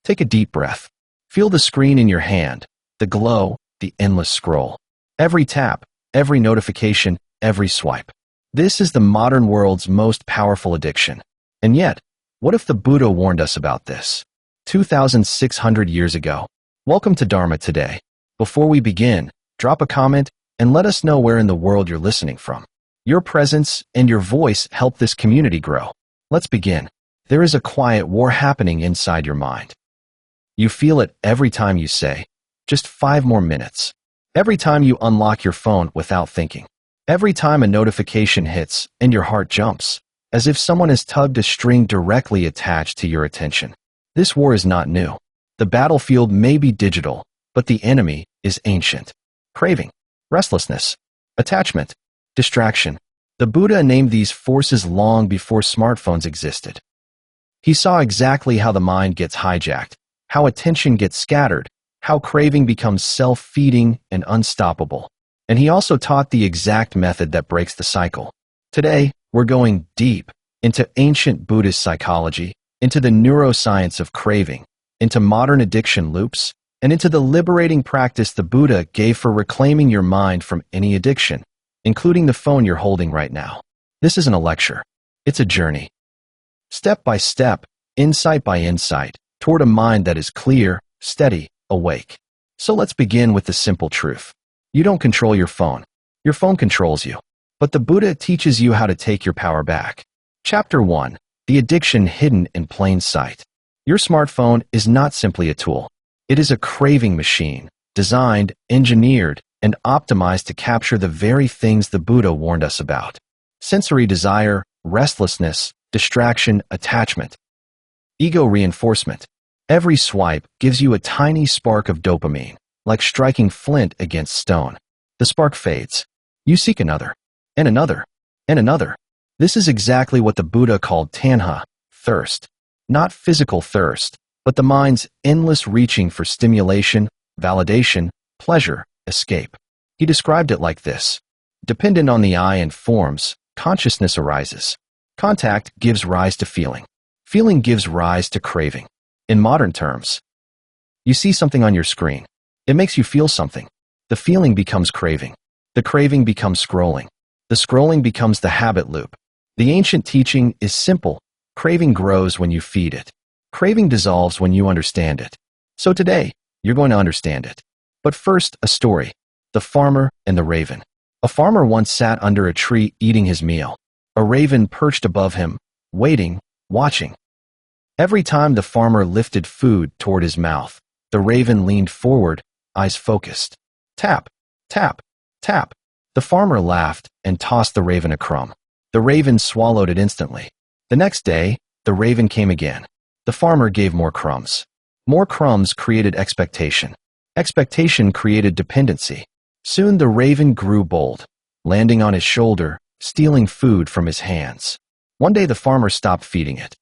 Take a deep breath. Feel the screen in your hand, the glow, the endless scroll. Every tap, every notification, every swipe. This is the modern world's most powerful addiction. And yet, what if the Buddha warned us about this 2,600 years ago? Welcome to Dharma Today. Before we begin, drop a comment and let us know where in the world you're listening from. Your presence and your voice help this community grow. Let's begin. There is a quiet war happening inside your mind. You feel it every time you say, just 5 more minutes. Every time you unlock your phone without thinking. Every time a notification hits and your heart jumps, as if someone has tugged a string directly attached to your attention. This war is not new. The battlefield may be digital, but the enemy is ancient. Craving, restlessness, attachment, distraction. The Buddha named these forces long before smartphones existed. He saw exactly how the mind gets hijacked, how attention gets scattered, how craving becomes self-feeding and unstoppable. And he also taught the exact method that breaks the cycle. Today, we're going deep into ancient Buddhist psychology, into the neuroscience of craving, into modern addiction loops, and into the liberating practice the Buddha gave for reclaiming your mind from any addiction, including the phone you're holding right now. This isn't a lecture. It's a journey. Step by step, insight by insight, toward a mind that is clear, steady, awake. So let's begin with the simple truth. You don't control your phone. Your phone controls you. But the Buddha teaches you how to take your power back. Chapter 1. The addiction hidden in plain sight. Your smartphone is not simply a tool. It is a craving machine, designed, engineered, and optimized to capture the very things the Buddha warned us about. Sensory desire, restlessness, distraction, attachment. Ego reinforcement. Every swipe gives you a tiny spark of dopamine, like striking flint against stone. The spark fades. You seek another, and another, and another. This is exactly what the Buddha called tanha, thirst. Not physical thirst, but the mind's endless reaching for stimulation, validation, pleasure, escape. He described it like this. Dependent on the eye and forms, consciousness arises. Contact gives rise to feeling. Feeling gives rise to craving. In modern terms, you see something on your screen. It makes you feel something. The feeling becomes craving. The craving becomes scrolling. The scrolling becomes the habit loop. The ancient teaching is simple. Craving grows when you feed it. Craving dissolves when you understand it. So today, you're going to understand it. But first, a story. The farmer and the raven. A farmer once sat under a tree eating his meal. A raven perched above him, waiting, watching. Every time the farmer lifted food toward his mouth, the raven leaned forward, eyes focused. Tap, tap, tap. The farmer laughed and tossed the raven a crumb. The raven swallowed it instantly. The next day, the raven came again. The farmer gave more crumbs. More crumbs created expectation. Expectation created dependency. Soon the raven grew bold, landing on his shoulder, stealing food from his hands. One day the farmer stopped feeding it.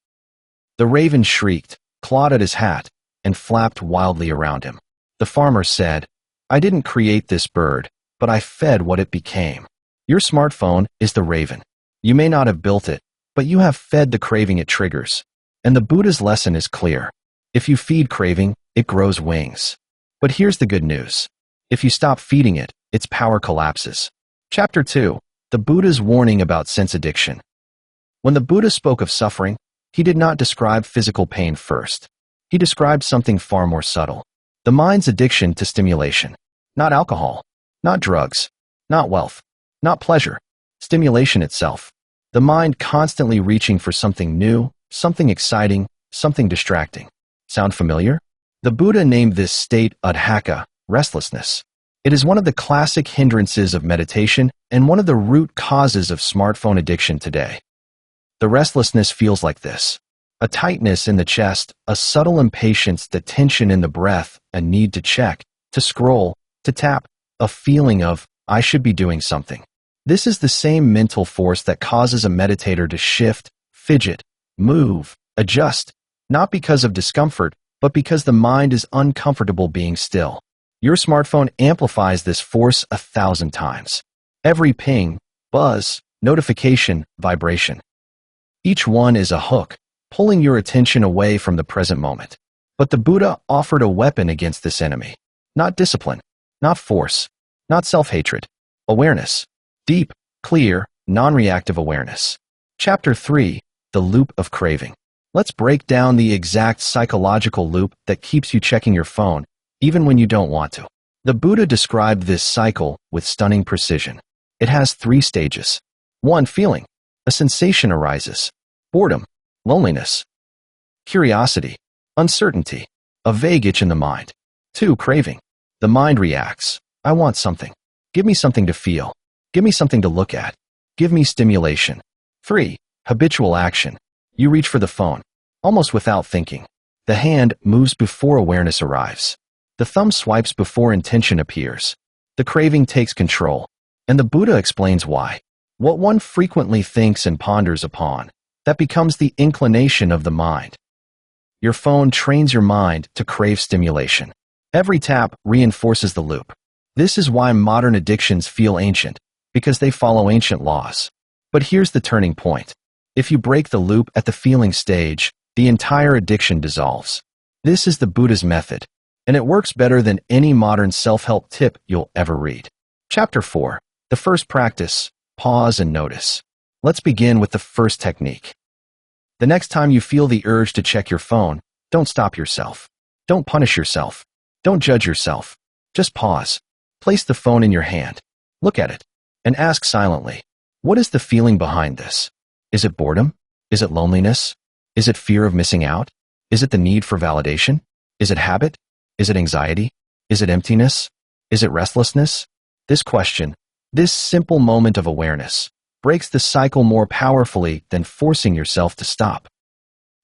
The raven shrieked, clawed at his hat, and flapped wildly around him. The farmer said, "I didn't create this bird, but I fed what it became." Your smartphone is the raven. You may not have built it, but you have fed the craving it triggers. And the Buddha's lesson is clear. If you feed craving, it grows wings. But here's the good news. If you stop feeding it, its power collapses. Chapter 2. The Buddha's warning about sense addiction. When the Buddha spoke of suffering, he did not describe physical pain first. He described something far more subtle. The mind's addiction to stimulation. Not alcohol, not drugs, not wealth, not pleasure. Stimulation itself. The mind constantly reaching for something new, something exciting, something distracting. Sound familiar? The Buddha named this state adhaka, restlessness. It is one of the classic hindrances of meditation and one of the root causes of smartphone addiction today. The restlessness feels like this. A tightness in the chest, a subtle impatience, the tension in the breath, a need to check, to scroll, to tap, a feeling of, I should be doing something. This is the same mental force that causes a meditator to shift, fidget, move, adjust, not because of discomfort, but because the mind is uncomfortable being still. Your smartphone amplifies this force 1,000 times. Every ping, buzz, notification, vibration. Each one is a hook, pulling your attention away from the present moment. But the Buddha offered a weapon against this enemy. Not discipline, not force, not self-hatred. Awareness. Deep, clear, non-reactive awareness. Chapter 3. The Loop of Craving. Let's break down the exact psychological loop that keeps you checking your phone, even when you don't want to. The Buddha described this cycle with stunning precision. It has 3 stages. 1. Feeling. A sensation arises. Boredom. Loneliness. Curiosity. Uncertainty. A vague itch in the mind. 2. Craving. The mind reacts. I want something. Give me something to feel. Give me something to look at. Give me stimulation. 3. Habitual action. You reach for the phone, almost without thinking. The hand moves before awareness arrives. The thumb swipes before intention appears. The craving takes control, and the Buddha explains why. What one frequently thinks and ponders upon, that becomes the inclination of the mind. Your phone trains your mind to crave stimulation. Every tap reinforces the loop. This is why modern addictions feel ancient, because they follow ancient laws. But here's the turning point. If you break the loop at the feeling stage, the entire addiction dissolves. This is the Buddha's method, and it works better than any modern self-help tip you'll ever read. Chapter 4. The first practice, pause and notice. Let's begin with the first technique. The next time you feel the urge to check your phone, don't stop yourself. Don't punish yourself. Don't judge yourself. Just pause. Place the phone in your hand. Look at it, and ask silently, what is the feeling behind this? Is it boredom? Is it loneliness? Is it fear of missing out? Is it the need for validation? Is it habit? Is it anxiety? Is it emptiness? Is it restlessness? This question, this simple moment of awareness, breaks the cycle more powerfully than forcing yourself to stop.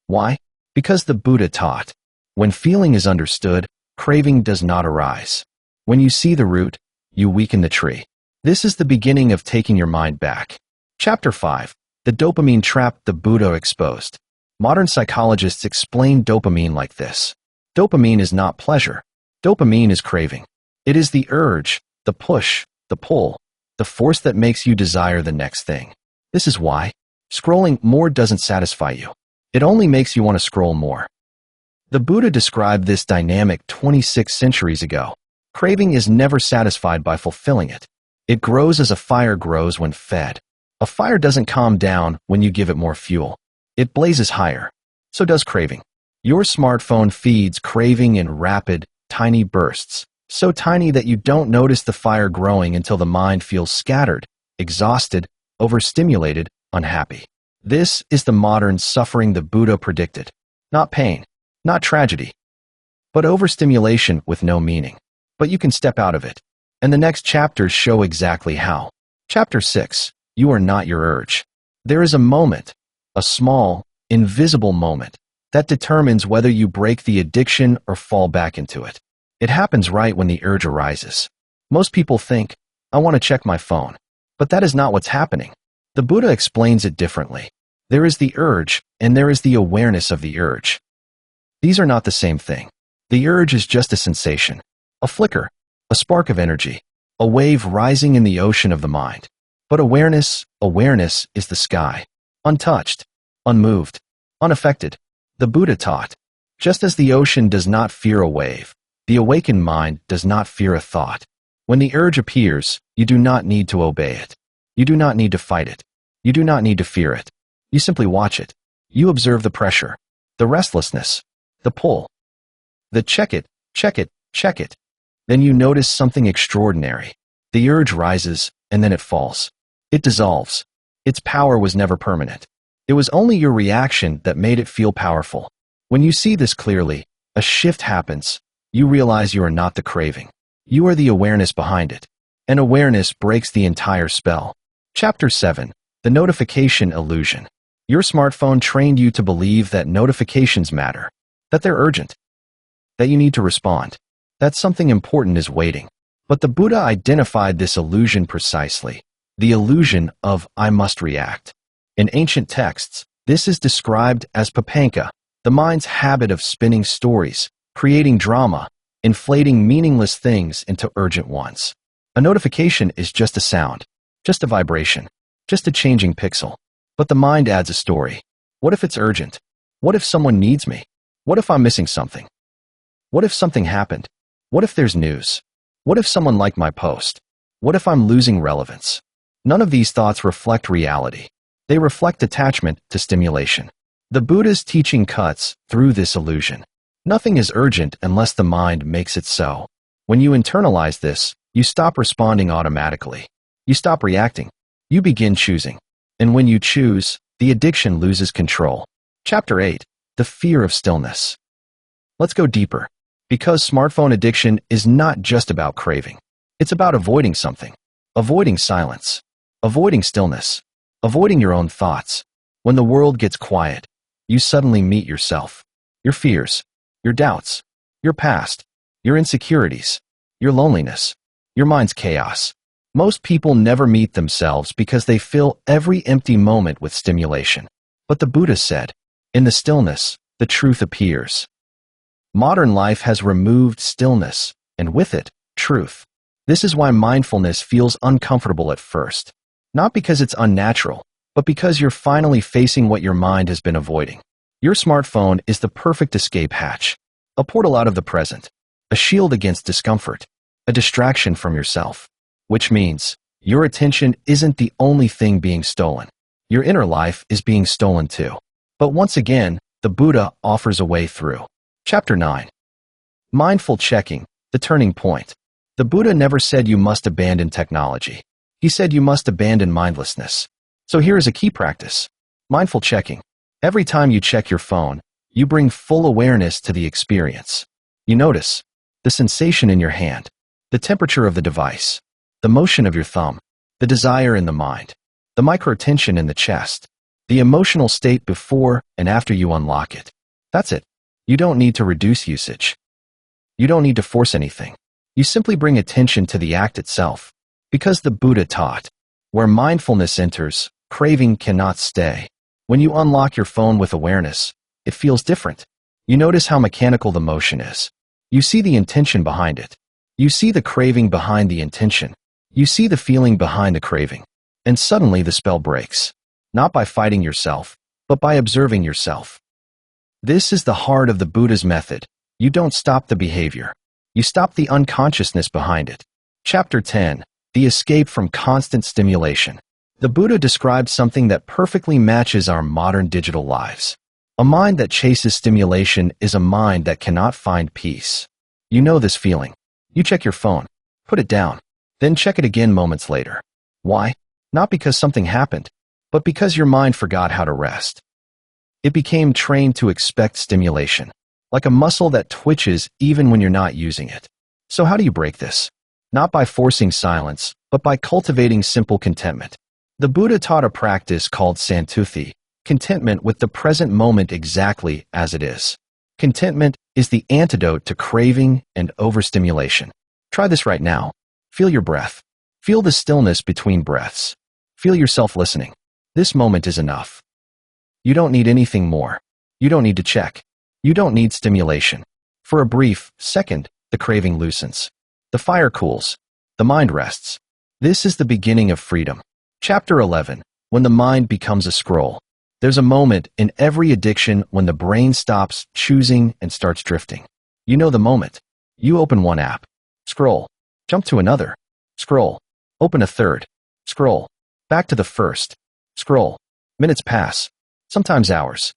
Why? Because the Buddha taught, when feeling is understood, craving does not arise. When you see the root, you weaken the tree. This is the beginning of taking your mind back. Chapter 5. The dopamine trap the Buddha exposed. Modern psychologists explain dopamine like this. Dopamine is not pleasure. Dopamine is craving. It is the urge, the push, the pull, the force that makes you desire the next thing. This is why scrolling more doesn't satisfy you. It only makes you want to scroll more. The Buddha described this dynamic 26 centuries ago. Craving is never satisfied by fulfilling it. It grows as a fire grows when fed. A fire doesn't calm down when you give it more fuel. It blazes higher. So does craving. Your smartphone feeds craving in rapid, tiny bursts, so tiny that you don't notice the fire growing until the mind feels scattered, exhausted, overstimulated, unhappy. This is the modern suffering the Buddha predicted. Not pain, not tragedy, but overstimulation with no meaning. But you can step out of it. And the next chapters show exactly how. Chapter 6. You are not your urge. There is a moment, a small, invisible moment, that determines whether you break the addiction or fall back into it. It happens right when the urge arises. Most people think, I want to check my phone. But that is not what's happening. The Buddha explains it differently. There is the urge, and there is the awareness of the urge. These are not the same thing. The urge is just a sensation, a flicker, a spark of energy, a wave rising in the ocean of the mind. But awareness is the sky, untouched, unmoved, unaffected. The Buddha taught, just as the ocean does not fear a wave, the awakened mind does not fear a thought. When the urge appears, you do not need to obey it. You do not need to fight it. You do not need to fear it. You simply watch it. You observe the pressure, the restlessness, the pull, the check it, check it, check it. Then you notice something extraordinary. The urge rises, and then it falls. It dissolves. Its power was never permanent. It was only your reaction that made it feel powerful. When you see this clearly, a shift happens. You realize you are not the craving. You are the awareness behind it. And awareness breaks the entire spell. Chapter 7. The Notification Illusion. Your smartphone trained you to believe that notifications matter, that they're urgent, that you need to respond, that something important is waiting. But the Buddha identified this illusion precisely, the illusion of I must react. In ancient texts, this is described as papanka, the mind's habit of spinning stories, creating drama, inflating meaningless things into urgent ones. A notification is just a sound, just a vibration, just a changing pixel. But the mind adds a story. What if it's urgent? What if someone needs me? What if I'm missing something? What if something happened? What if there's news? What if someone liked my post? What if I'm losing relevance? None of these thoughts reflect reality. They reflect attachment to stimulation. The Buddha's teaching cuts through this illusion. Nothing is urgent unless the mind makes it so. When you internalize this, you stop responding automatically. You stop reacting. You begin choosing. And when you choose, the addiction loses control. Chapter 8. The Fear of Stillness. Let's go deeper. Because smartphone addiction is not just about craving. It's about avoiding something. Avoiding silence. Avoiding stillness. Avoiding your own thoughts. When the world gets quiet, you suddenly meet yourself. Your fears. Your doubts. Your past. Your insecurities. Your loneliness. Your mind's chaos. Most people never meet themselves because they fill every empty moment with stimulation. But the Buddha said, in the stillness, the truth appears. Modern life has removed stillness, and with it, truth. This is why mindfulness feels uncomfortable at first. Not because it's unnatural, but because you're finally facing what your mind has been avoiding. Your smartphone is the perfect escape hatch, a portal out of the present, a shield against discomfort, a distraction from yourself. Which means, your attention isn't the only thing being stolen. Your inner life is being stolen too. But once again, the Buddha offers a way through. Chapter 9. Mindful checking, the turning point. The Buddha never said you must abandon technology. He said you must abandon mindlessness. So here is a key practice. Mindful checking. Every time you check your phone, you bring full awareness to the experience. You notice the sensation in your hand, the temperature of the device, the motion of your thumb, the desire in the mind, the microtension in the chest, the emotional state before and after you unlock it. That's it. You don't need to reduce usage. You don't need to force anything. You simply bring attention to the act itself. Because the Buddha taught, where mindfulness enters, craving cannot stay. When you unlock your phone with awareness, it feels different. You notice how mechanical the motion is. You see the intention behind it. You see the craving behind the intention. You see the feeling behind the craving. And suddenly the spell breaks. Not by fighting yourself, but by observing yourself. This is the heart of the Buddha's method. You don't stop the behavior. You stop the unconsciousness behind it. Chapter 10. The Escape from Constant Stimulation. The Buddha described something that perfectly matches our modern digital lives. A mind that chases stimulation is a mind that cannot find peace. You know this feeling. You check your phone, put it down, then check it again moments later. Why? Not because something happened, but because your mind forgot how to rest. It became trained to expect stimulation, like a muscle that twitches even when you're not using it. So how do you break this? Not by forcing silence, but by cultivating simple contentment. The Buddha taught a practice called santuthi, contentment with the present moment exactly as it is. Contentment is the antidote to craving and overstimulation. Try this right now. Feel your breath. Feel the stillness between breaths. Feel yourself listening. This moment is enough. You don't need anything more. You don't need to check. You don't need stimulation. For a brief second, the craving loosens. The fire cools. The mind rests. This is the beginning of freedom. Chapter 11. When the mind becomes a scroll. There's a moment in every addiction when the brain stops choosing and starts drifting. You know the moment. You open one app. Scroll. Jump to another. Scroll. Open a third. Scroll. Back to the first. Scroll. Minutes pass. Sometimes hours.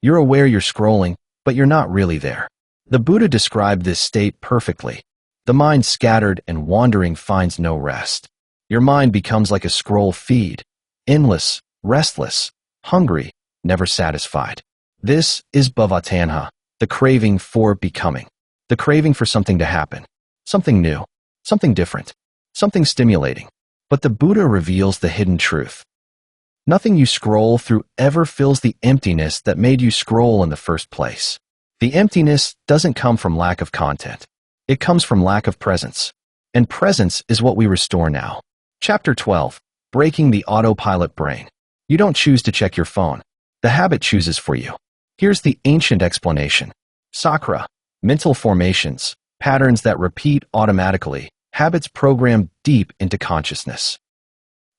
You're aware you're scrolling, but you're not really there. The Buddha described this state perfectly. The mind scattered and wandering finds no rest. Your mind becomes like a scroll feed, endless, restless, hungry, never satisfied. This is bhavatanha, the craving for becoming. The craving for something to happen. Something new. Something different. Something stimulating. But the Buddha reveals the hidden truth. Nothing you scroll through ever fills the emptiness that made you scroll in the first place. The emptiness doesn't come from lack of content. It comes from lack of presence. And presence is what we restore now. Chapter 12. Breaking the autopilot brain. You don't choose to check your phone. The habit chooses for you. Here's the ancient explanation. Sakra, mental formations, patterns that repeat automatically, habits programmed deep into consciousness.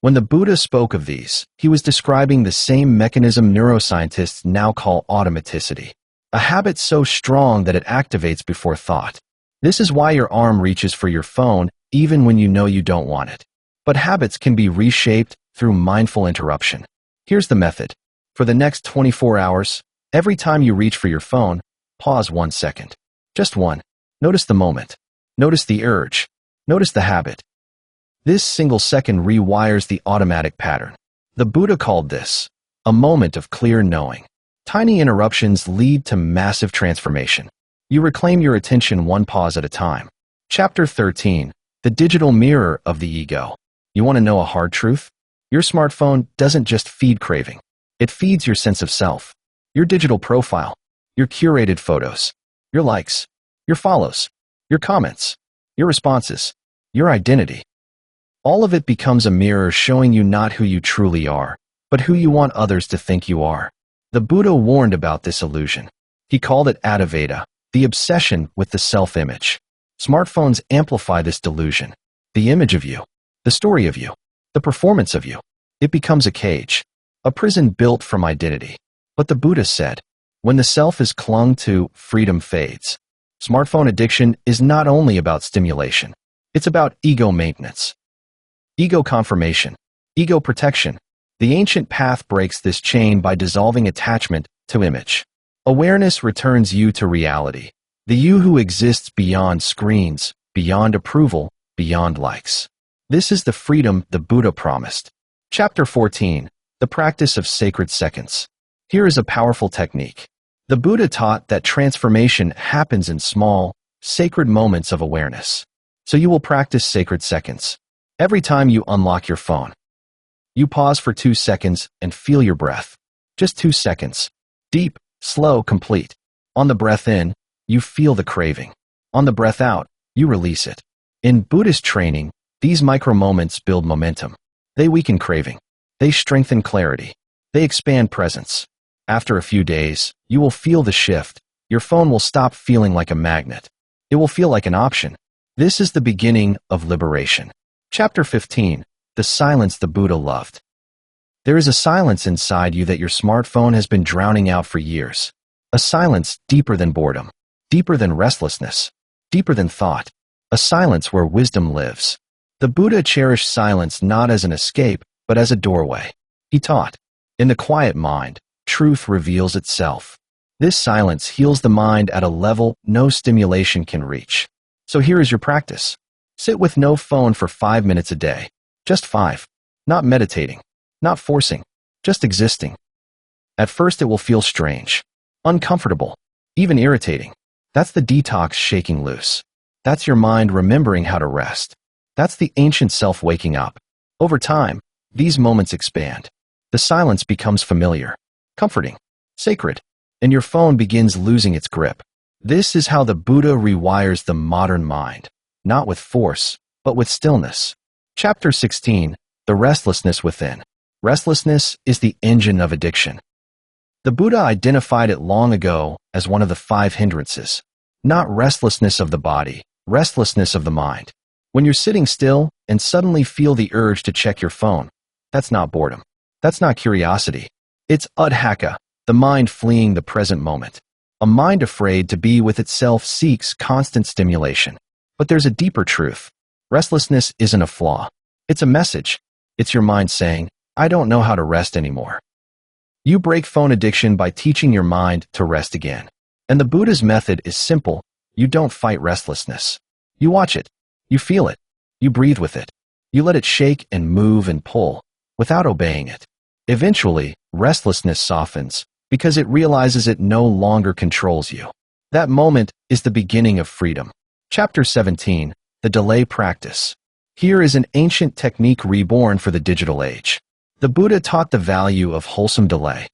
When the Buddha spoke of these, he was describing the same mechanism neuroscientists now call automaticity. A habit so strong that it activates before thought. This is why your arm reaches for your phone even when you know you don't want it. But habits can be reshaped through mindful interruption. Here's the method. For the next 24 hours, every time you reach for your phone, pause 1 second. Just one. Notice the moment. Notice the urge. Notice the habit. This single second rewires the automatic pattern. The Buddha called this a moment of clear knowing. Tiny interruptions lead to massive transformation. You reclaim your attention one pause at a time. Chapter 13. The digital mirror of the ego. You want to know a hard truth? Your smartphone doesn't just feed craving. It feeds your sense of self, your digital profile, your curated photos, your likes, your follows, your comments, your responses, your identity. All of it becomes a mirror showing you not who you truly are, but who you want others to think you are. The Buddha warned about this illusion. He called it Advaita, the obsession with the self-image. Smartphones amplify this delusion. The image of you, the story of you, the performance of you. It becomes a cage, a prison built from identity. But the Buddha said, when the self is clung to, freedom fades. Smartphone addiction is not only about stimulation. It's about ego maintenance, ego confirmation, ego protection. The ancient path breaks this chain by dissolving attachment to image. Awareness returns you to reality, the you who exists beyond screens, beyond approval, beyond likes. This is the freedom the Buddha promised. Chapter 14. The practice of sacred seconds. Here is a powerful technique. The Buddha taught that transformation happens in small, sacred moments of awareness. So you will practice sacred seconds. Every time you unlock your phone, you pause for 2 seconds and feel your breath. Just 2 seconds. Deep, slow, complete. On the breath in, you feel the craving. On the breath out, you release it. In Buddhist training, these micro moments build momentum. They weaken craving. They strengthen clarity. They expand presence. After a few days, you will feel the shift. Your phone will stop feeling like a magnet. It will feel like an option. This is the beginning of liberation. Chapter 15. The silence the Buddha loved. There is a silence inside you that your smartphone has been drowning out for years. A silence deeper than boredom, deeper than restlessness, deeper than thought. A silence where wisdom lives. The Buddha cherished silence not as an escape, but as a doorway. He taught, in the quiet mind, truth reveals itself. This silence heals the mind at a level no stimulation can reach. So here is your practice. Sit with no phone for 5 minutes a day. Just 5. Not meditating, not forcing, just existing. At first it will feel strange, uncomfortable, even irritating. That's the detox shaking loose. That's your mind remembering how to rest. That's the ancient self waking up. Over time, these moments expand. The silence becomes familiar, comforting, sacred, and your phone begins losing its grip. This is how the Buddha rewires the modern mind, not with force, but with stillness. Chapter 16. The restlessness within. Restlessness is the engine of addiction. The Buddha identified it long ago as one of the 5 hindrances. Not restlessness of the body, restlessness of the mind. When you're sitting still and suddenly feel the urge to check your phone, that's not boredom. That's not curiosity. It's udhaka, the mind fleeing the present moment. A mind afraid to be with itself seeks constant stimulation. But there's a deeper truth. Restlessness isn't a flaw. It's a message. It's your mind saying, I don't know how to rest anymore. You break phone addiction by teaching your mind to rest again. And the Buddha's method is simple. You don't fight restlessness. You watch it. You feel it. You breathe with it. You let it shake and move and pull without obeying it. Eventually, restlessness softens because it realizes it no longer controls you. That moment is the beginning of freedom. Chapter 17. The delay practice. Here is an ancient technique reborn for the digital age. The Buddha taught the value of wholesome delay,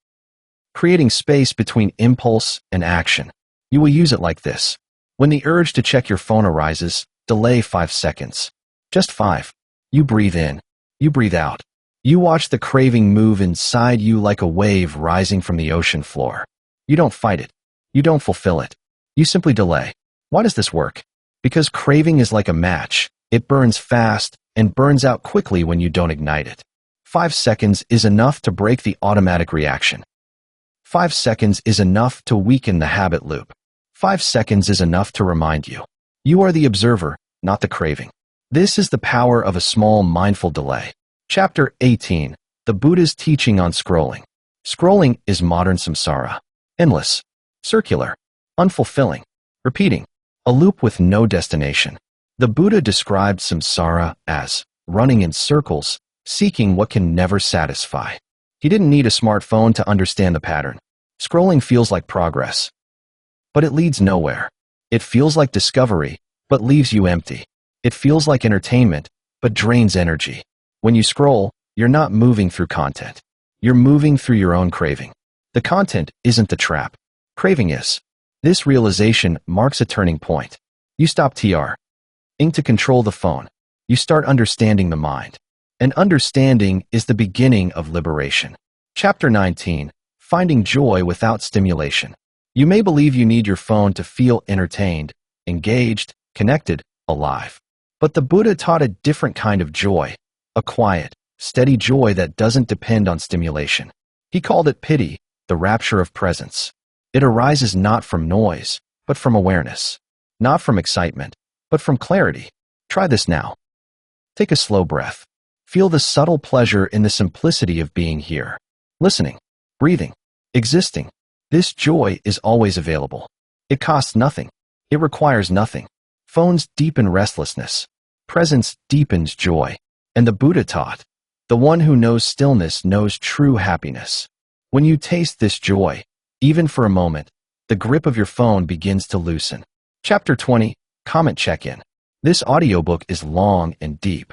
creating space between impulse and action. You will use it like this. When the urge to check your phone arises, delay 5 seconds. Just 5. You breathe in. You breathe out. You watch the craving move inside you like a wave rising from the ocean floor. You don't fight it. You don't fulfill it. You simply delay. Why does this work? Because craving is like a match. It burns fast and burns out quickly when you don't ignite it. 5 seconds is enough to break the automatic reaction. 5 seconds is enough to weaken the habit loop. 5 seconds is enough to remind you. You are the observer, not the craving. This is the power of a small mindful delay. Chapter 18. The Buddha's teaching on scrolling. Scrolling is modern samsara. Endless, circular, unfulfilling, repeating, a loop with no destination. The Buddha described samsara as running in circles, seeking what can never satisfy. He didn't need a smartphone to understand the pattern. Scrolling feels like progress, but it leads nowhere. It feels like discovery, but leaves you empty. It feels like entertainment, but drains energy. When you scroll, you're not moving through content. You're moving through your own craving. The content isn't the trap. Craving is. This realization marks a turning point. You stop ing to control the phone. You start understanding the mind. And understanding is the beginning of liberation. Chapter 19. Finding joy without stimulation. You may believe you need your phone to feel entertained, engaged, connected, alive. But the Buddha taught a different kind of joy, a quiet, steady joy that doesn't depend on stimulation. He called it piti, the rapture of presence. It arises not from noise, but from awareness. Not from excitement, but from clarity. Try this now. Take a slow breath. Feel the subtle pleasure in the simplicity of being here. Listening, breathing, existing. This joy is always available. It costs nothing. It requires nothing. Phones deepen restlessness. Presence deepens joy. And the Buddha taught, the one who knows stillness knows true happiness. When you taste this joy, even for a moment, the grip of your phone begins to loosen. Chapter 20. Comment check-in. This audiobook is long and deep.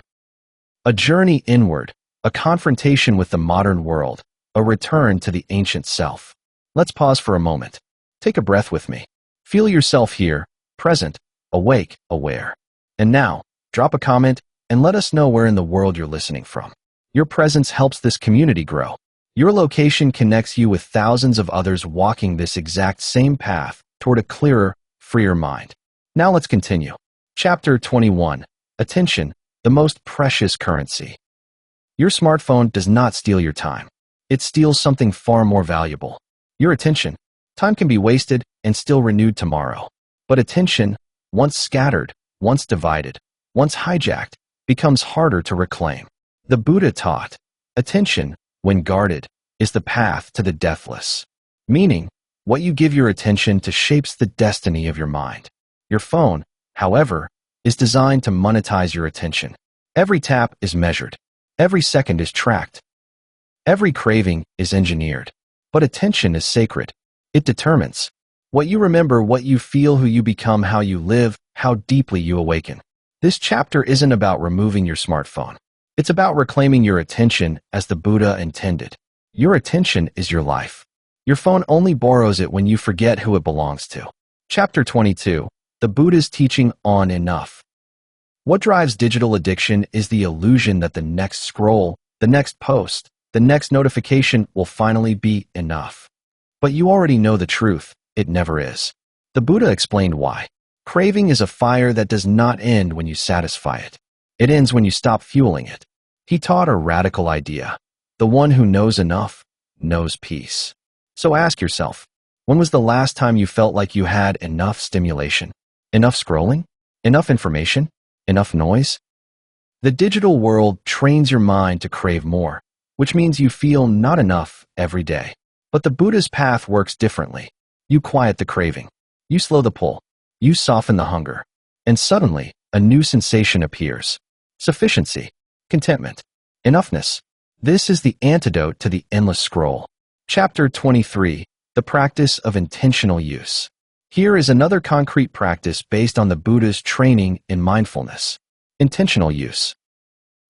A journey inward, a confrontation with the modern world, a return to the ancient self. Let's pause for a moment. Take a breath with me. Feel yourself here, present, awake, aware. And now, drop a comment and let us know where in the world you're listening from. Your presence helps this community grow. Your location connects you with thousands of others walking this exact same path toward a clearer, freer mind. Now let's continue. Chapter 21. Attention, the most precious currency. Your smartphone does not steal your time. It steals something far more valuable. Your attention. Time can be wasted and still renewed tomorrow. But attention, once scattered, once divided, once hijacked, becomes harder to reclaim. The Buddha taught, attention, when guarded, is the path to the deathless. Meaning, what you give your attention to shapes the destiny of your mind. Your phone, however, is designed to monetize your attention. Every tap is measured. Every second is tracked. Every craving is engineered. But attention is sacred. It determines what you remember, what you feel, who you become, how you live, how deeply you awaken. This chapter isn't about removing your smartphone. It's about reclaiming your attention as the Buddha intended. Your attention is your life. Your phone only borrows it when you forget who it belongs to. Chapter 22. The Buddha's teaching on enough. What drives digital addiction is the illusion that the next scroll, the next post, the next notification will finally be enough. But you already know the truth, it never is. The Buddha explained why. Craving is a fire that does not end when you satisfy it. It ends when you stop fueling it. He taught a radical idea. The one who knows enough, knows peace. So ask yourself, when was the last time you felt like you had enough stimulation? Enough scrolling? Enough information? Enough noise? The digital world trains your mind to crave more, which means you feel not enough every day. But the Buddha's path works differently. You quiet the craving. You slow the pull. You soften the hunger. And suddenly, a new sensation appears. Sufficiency. Contentment. Enoughness. This is the antidote to the endless scroll. Chapter 23. The Practice of Intentional Use. Here is another concrete practice based on the Buddha's training in mindfulness. Intentional use.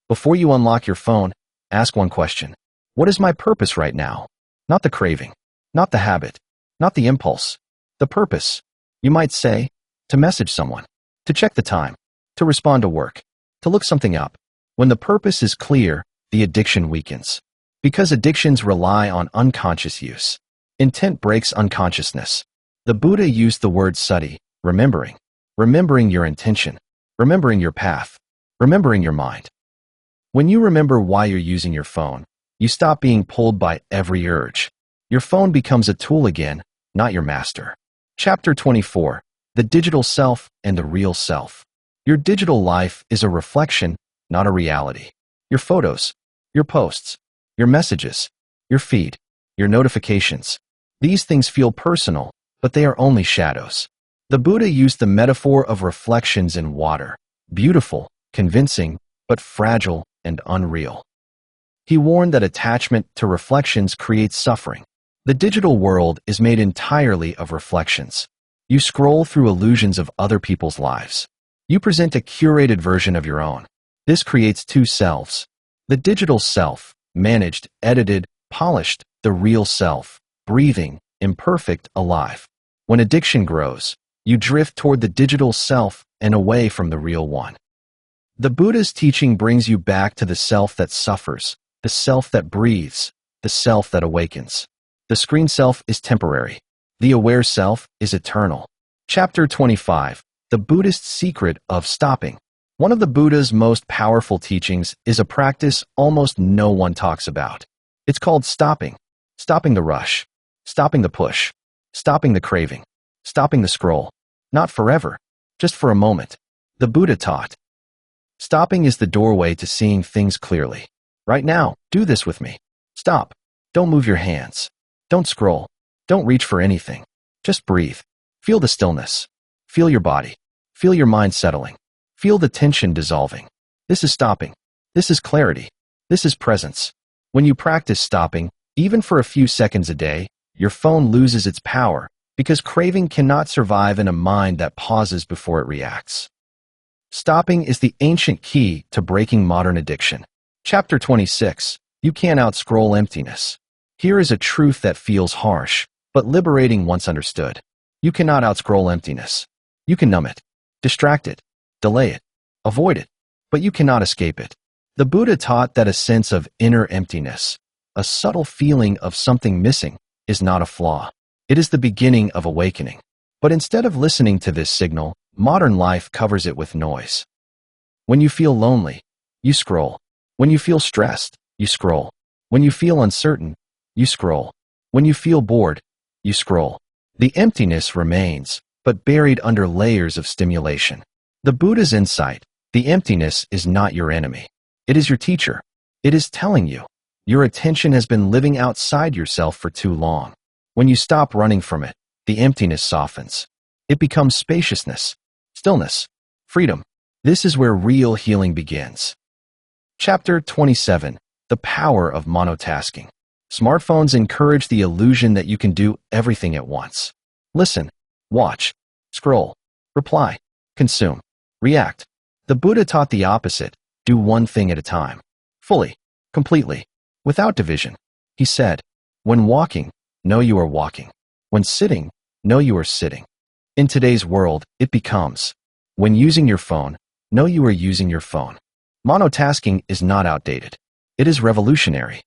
Before you unlock your phone, ask one question. What is my purpose right now? Not the craving, not the habit, not the impulse. The purpose. You might say, to message someone, to check the time, to respond to work, to look something up. When the purpose is clear, the addiction weakens. Because addictions rely on unconscious use. Intent breaks unconsciousness. The Buddha used the word sati, remembering. Remembering your intention. Remembering your path. Remembering your mind. When you remember why you're using your phone, you stop being pulled by every urge. Your phone becomes a tool again, not your master. Chapter 24. The Digital Self and the Real Self. Your digital life is a reflection, not a reality. Your photos, your posts, your messages, your feed, your notifications. These things feel personal, but they are only shadows. The Buddha used the metaphor of reflections in water, beautiful, convincing, but fragile and unreal. He warned that attachment to reflections creates suffering. The digital world is made entirely of reflections. You scroll through illusions of other people's lives. You present a curated version of your own. This creates two selves. The digital self, managed, edited, polished, the real self, breathing, imperfect, alive. When addiction grows, you drift toward the digital self and away from the real one. The Buddha's teaching brings you back to the self that suffers, the self that breathes, the self that awakens. The screen self is temporary. The aware self is eternal. Chapter 25. The Buddhist Secret of Stopping. One of the Buddha's most powerful teachings is a practice almost no one talks about. It's called stopping. Stopping the rush. Stopping the push. Stopping the craving. Stopping the scroll. Not forever, just for a moment. The Buddha taught. Stopping is the doorway to seeing things clearly. Right now, do this with me. Stop. Don't move your hands. Don't scroll. Don't reach for anything. Just breathe. Feel the stillness. Feel your body. Feel your mind settling. Feel the tension dissolving. This is stopping. This is clarity. This is presence. When you practice stopping, even for a few seconds a day, your phone loses its power because craving cannot survive in a mind that pauses before it reacts. Stopping is the ancient key to breaking modern addiction. Chapter 26. You can't outscroll emptiness. Here is a truth that feels harsh, but liberating once understood. You cannot outscroll emptiness. You can numb it, distract it, delay it, avoid it, but you cannot escape it. The Buddha taught that a sense of inner emptiness, a subtle feeling of something missing, is not a flaw. It is the beginning of awakening. But instead of listening to this signal, modern life covers it with noise. When you feel lonely, you scroll. When you feel stressed, you scroll. When you feel uncertain, you scroll. When you feel bored, you scroll. The emptiness remains, but buried under layers of stimulation. The Buddha's insight, the emptiness is not your enemy. It is your teacher. It is telling you, your attention has been living outside yourself for too long. When you stop running from it, the emptiness softens. It becomes spaciousness, stillness, freedom. This is where real healing begins. Chapter 27. The Power of Monotasking. Smartphones encourage the illusion that you can do everything at once. Listen, watch, scroll, reply, consume, react. The Buddha taught the opposite. Do one thing at a time. Fully, completely, without division. He said, when walking, know you are walking. When sitting, know you are sitting. In today's world, it becomes, when using your phone, know you are using your phone. Monotasking is not outdated. It is revolutionary.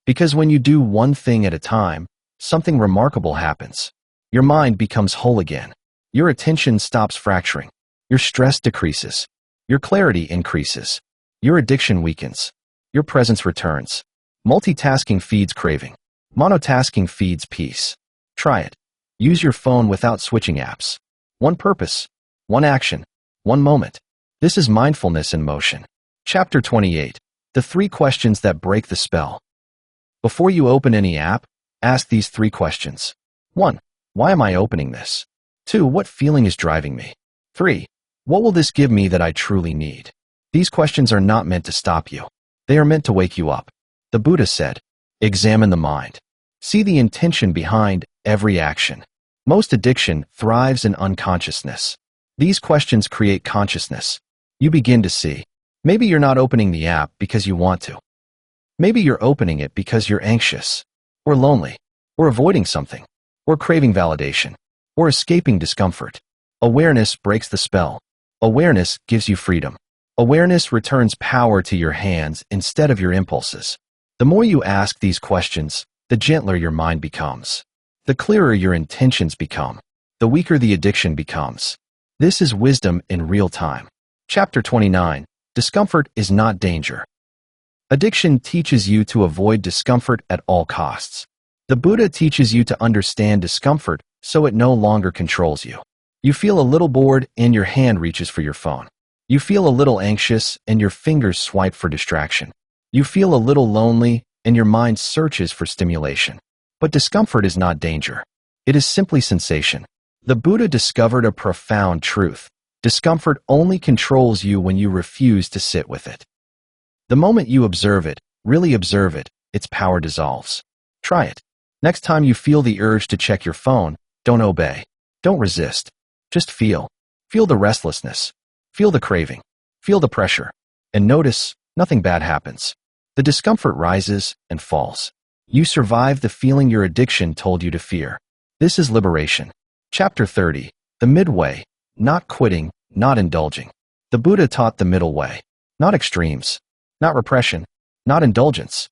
Because when you do one thing at a time, something remarkable happens. Your mind becomes whole again. Your attention stops fracturing. Your stress decreases. Your clarity increases. Your addiction weakens. Your presence returns. Multitasking feeds craving. Monotasking feeds peace. Try it. Use your phone without switching apps. One purpose, one action, one moment. This is mindfulness in motion. Chapter 28. The 3 questions that break the spell. Before you open any app, ask these 3 questions. 1. Why am I opening this? 2. What feeling is driving me? 3. What will this give me that I truly need? These questions are not meant to stop you. They are meant to wake you up. The Buddha said, examine the mind. See the intention behind every action. Most addiction thrives in unconsciousness. These questions create consciousness. You begin to see. Maybe you're not opening the app because you want to. Maybe you're opening it because you're anxious, or lonely, or avoiding something, or craving validation, or escaping discomfort. Awareness breaks the spell. Awareness gives you freedom. Awareness returns power to your hands instead of your impulses. The more you ask these questions, the gentler your mind becomes. The clearer your intentions become. The weaker the addiction becomes. This is wisdom in real time. Chapter 29. Discomfort is not danger. Addiction teaches you to avoid discomfort at all costs. The Buddha teaches you to understand discomfort so it no longer controls you. You feel a little bored and your hand reaches for your phone. You feel a little anxious and your fingers swipe for distraction. You feel a little lonely and your mind searches for stimulation. But discomfort is not danger. It is simply sensation. The Buddha discovered a profound truth. Discomfort only controls you when you refuse to sit with it. The moment you observe it, really observe it, its power dissolves. Try it. Next time you feel the urge to check your phone, don't obey. Don't resist. Just feel. Feel the restlessness. Feel the craving. Feel the pressure. And notice, nothing bad happens. The discomfort rises and falls. You survive the feeling your addiction told you to fear. This is liberation. Chapter 30. The Midway. Not quitting, not indulging. The Buddha taught the middle way. Not extremes. Not repression. Not indulgence.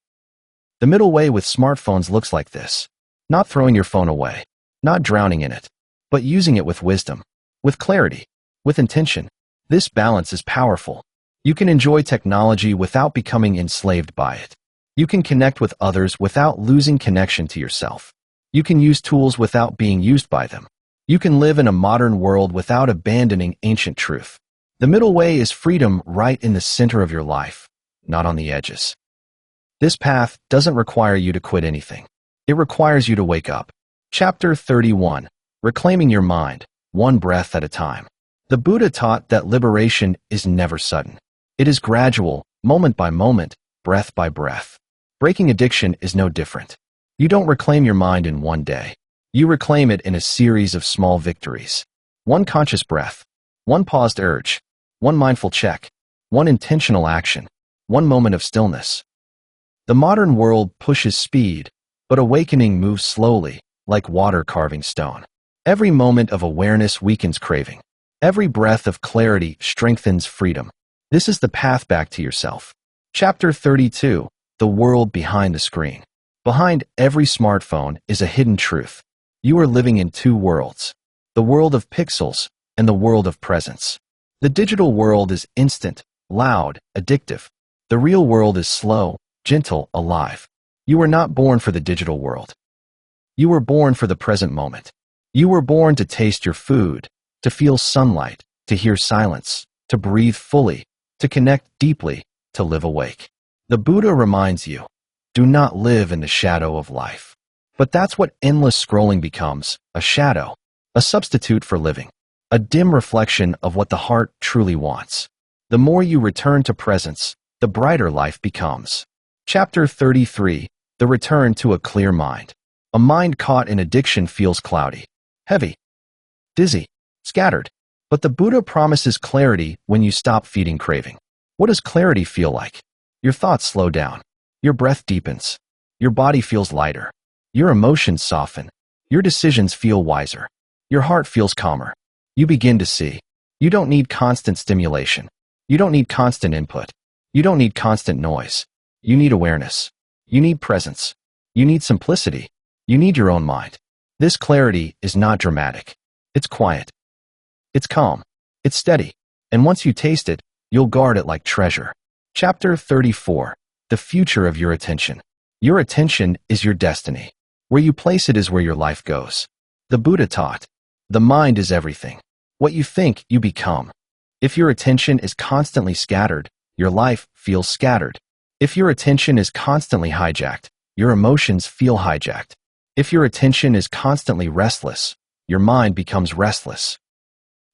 The middle way with smartphones looks like this. Not throwing your phone away. Not drowning in it. But using it with wisdom. With clarity. With intention. This balance is powerful. You can enjoy technology without becoming enslaved by it. You can connect with others without losing connection to yourself. You can use tools without being used by them. You can live in a modern world without abandoning ancient truth. The middle way is freedom right in the center of your life, not on the edges. This path doesn't require you to quit anything. It requires you to wake up. Chapter 31. Reclaiming your mind, one breath at a time. The Buddha taught that liberation is never sudden. It is gradual, moment by moment, breath by breath. Breaking addiction is no different. You don't reclaim your mind in one day. You reclaim it in a series of small victories. One conscious breath, one paused urge, one mindful check, one intentional action, one moment of stillness. The modern world pushes speed, but awakening moves slowly, like water carving stone. Every moment of awareness weakens craving. Every breath of clarity strengthens freedom. This is the path back to yourself. Chapter 32. The world behind the screen. Behind every smartphone is a hidden truth. You are living in two worlds. The world of pixels and the world of presence. The digital world is instant, loud, addictive. The real world is slow, gentle, alive. You were not born for the digital world. You were born for the present moment. You were born to taste your food, to feel sunlight, to hear silence, to breathe fully, to connect deeply, to live awake. The Buddha reminds you, do not live in the shadow of life. But that's what endless scrolling becomes, a shadow, a substitute for living, a dim reflection of what the heart truly wants. The more you return to presence, the brighter life becomes. Chapter 33. The return to a clear mind. A mind caught in addiction feels cloudy, heavy, dizzy, scattered. But the Buddha promises clarity when you stop feeding craving. What does clarity feel like? Your thoughts slow down. Your breath deepens. Your body feels lighter. Your emotions soften. Your decisions feel wiser. Your heart feels calmer. You begin to see. You don't need constant stimulation. You don't need constant input. You don't need constant noise. You need awareness. You need presence. You need simplicity. You need your own mind. This clarity is not dramatic. It's quiet. It's calm. It's steady. And once you taste it, you'll guard it like treasure. Chapter 34. The future of your attention. Your attention is your destiny. Where you place it is where your life goes. The Buddha taught, the mind is everything. What you think, you become. If your attention is constantly scattered, your life feels scattered. If your attention is constantly hijacked, your emotions feel hijacked. If your attention is constantly restless, your mind becomes restless.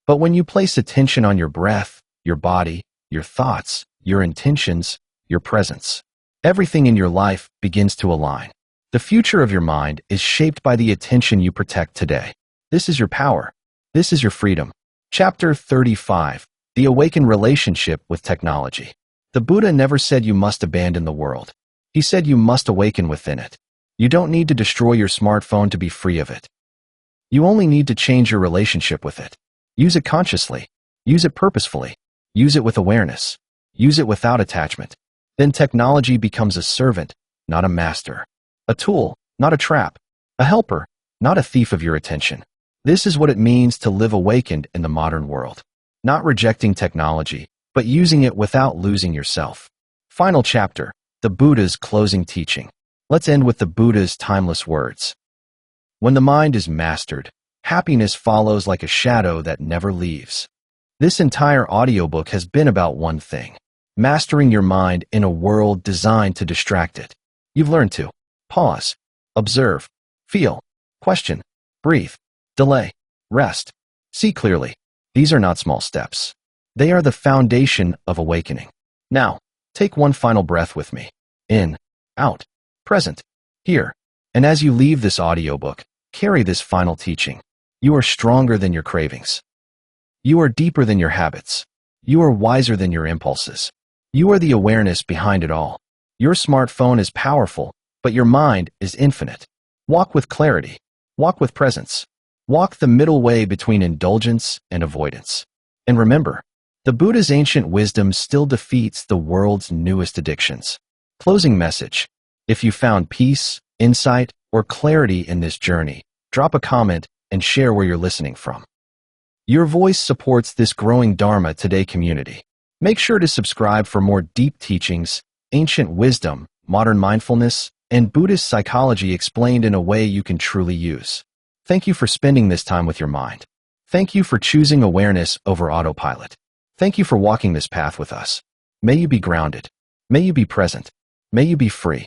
But when you place attention on your breath, your body, your thoughts, your intentions, your presence, everything in your life begins to align. The future of your mind is shaped by the attention you protect today. This is your power. This is your freedom. Chapter 35. The awakened relationship with technology. The Buddha never said you must abandon the world. He said you must awaken within it. You don't need to destroy your smartphone to be free of it. You only need to change your relationship with it. Use it consciously. Use it purposefully. Use it with awareness. Use it without attachment. Then technology becomes a servant, not a master. A tool, not a trap. A helper, not a thief of your attention. This is what it means to live awakened in the modern world. Not rejecting technology, but using it without losing yourself. Final chapter, the Buddha's closing teaching. Let's end with the Buddha's timeless words. When the mind is mastered, happiness follows like a shadow that never leaves. This entire audiobook has been about one thing: mastering your mind in a world designed to distract it. You've learned to pause, observe, feel, question, breathe, delay, rest, see clearly. These are not small steps. They are the foundation of awakening. Now, take one final breath with me. In, out, present, here. And as you leave this audiobook, carry this final teaching. You are stronger than your cravings. You are deeper than your habits. You are wiser than your impulses. You are the awareness behind it all. Your smartphone is powerful, but your mind is infinite. Walk with clarity. Walk with presence. Walk the middle way between indulgence and avoidance. And remember, the Buddha's ancient wisdom still defeats the world's newest addictions. Closing message. If you found peace, insight, or clarity in this journey, drop a comment and share where you're listening from. Your voice supports this growing Dharma Today community. Make sure to subscribe for more deep teachings, ancient wisdom, modern mindfulness, and Buddhist psychology explained in a way you can truly use. Thank you for spending this time with your mind. Thank you for choosing awareness over autopilot. Thank you for walking this path with us. May you be grounded. May you be present. May you be free.